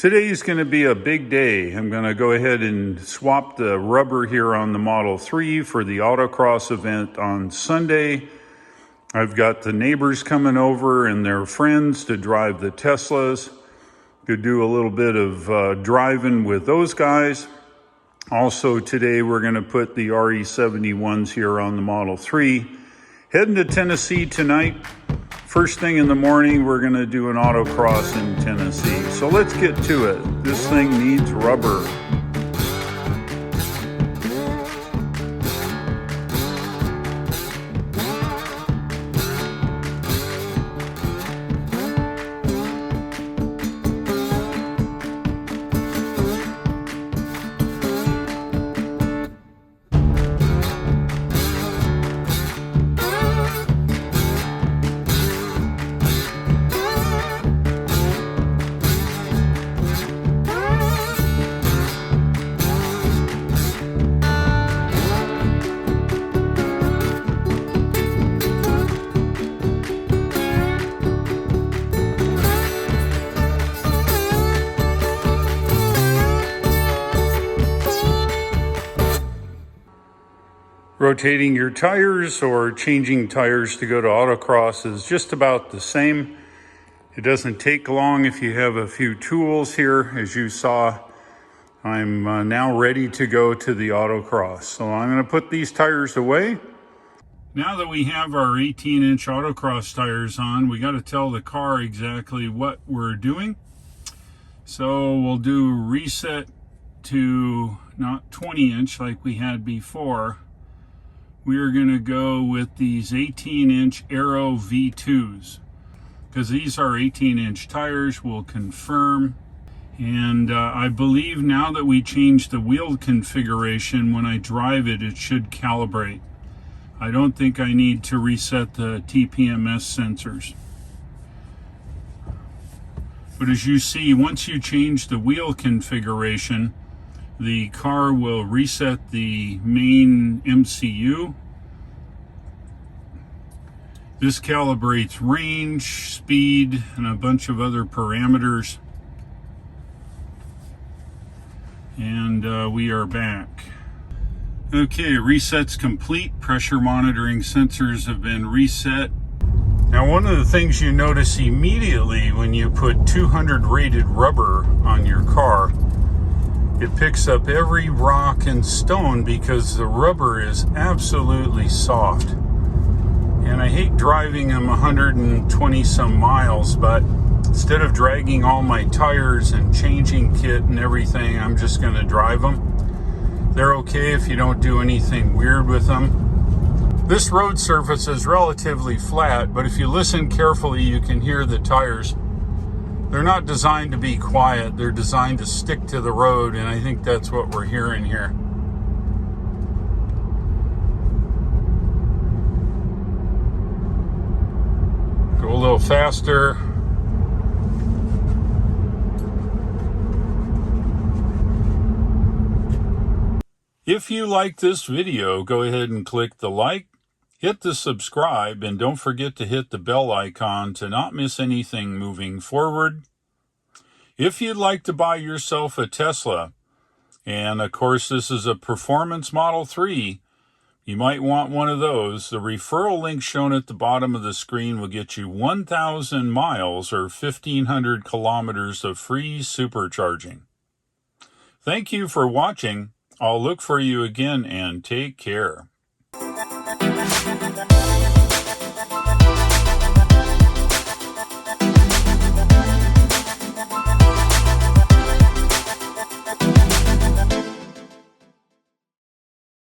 Today is going to be a big day. I'm going to go ahead and swap the rubber here on the Model 3 for the autocross event on Sunday. I've got the neighbors coming over and their friends to drive the Teslas. Could do a little bit of driving with those guys. Also today we're going to put the RE71s here on the Model 3. Heading to Tennessee tonight. First thing in the morning, we're going to do an autocross in Tennessee. So let's get to it. This thing needs rubber. Rotating your tires or changing tires to go to autocross is just about the same. It doesn't take long if you have a few tools here. As you saw, I'm now ready to go to the autocross. So I'm going to put these tires away. Now that we have our 18-inch autocross tires on, we got to tell the car exactly what we're doing. So we'll do reset to not 20-inch like we had before. We are going to go with these 18-inch Aero V2s because these are 18-inch tires. We'll confirm. And I believe now that we changed the wheel configuration, when I drive it, it should calibrate. I don't think I need to reset the TPMS sensors. But as you see, once you change the wheel configuration, the car will reset the main MCU. This calibrates range, speed, and a bunch of other parameters. And we are back. Okay, reset's complete. Pressure monitoring sensors have been reset. Now, one of the things you notice immediately when you put 200 rated rubber on your car, it picks up every rock and stone because the rubber is absolutely soft. And I hate driving them 120 some miles, but instead of dragging all my tires and changing kit and everything, I'm just going to drive them. They're okay if you don't do anything weird with them. This road surface is relatively flat, but if you listen carefully, you can hear the tires. They're not designed to be quiet. They're designed to stick to the road, and I think that's what we're hearing here. Go a little faster. If you like this video, go ahead and click the like, hit the subscribe, and don't forget to hit the bell icon to not miss anything moving forward. If you'd like to buy yourself a Tesla, and of course this is a performance Model 3, you might want one of those. The referral link shown at the bottom of the screen will get you 1,000 miles or 1,500 kilometers of free supercharging. Thank you for watching. I'll look for you again and take care.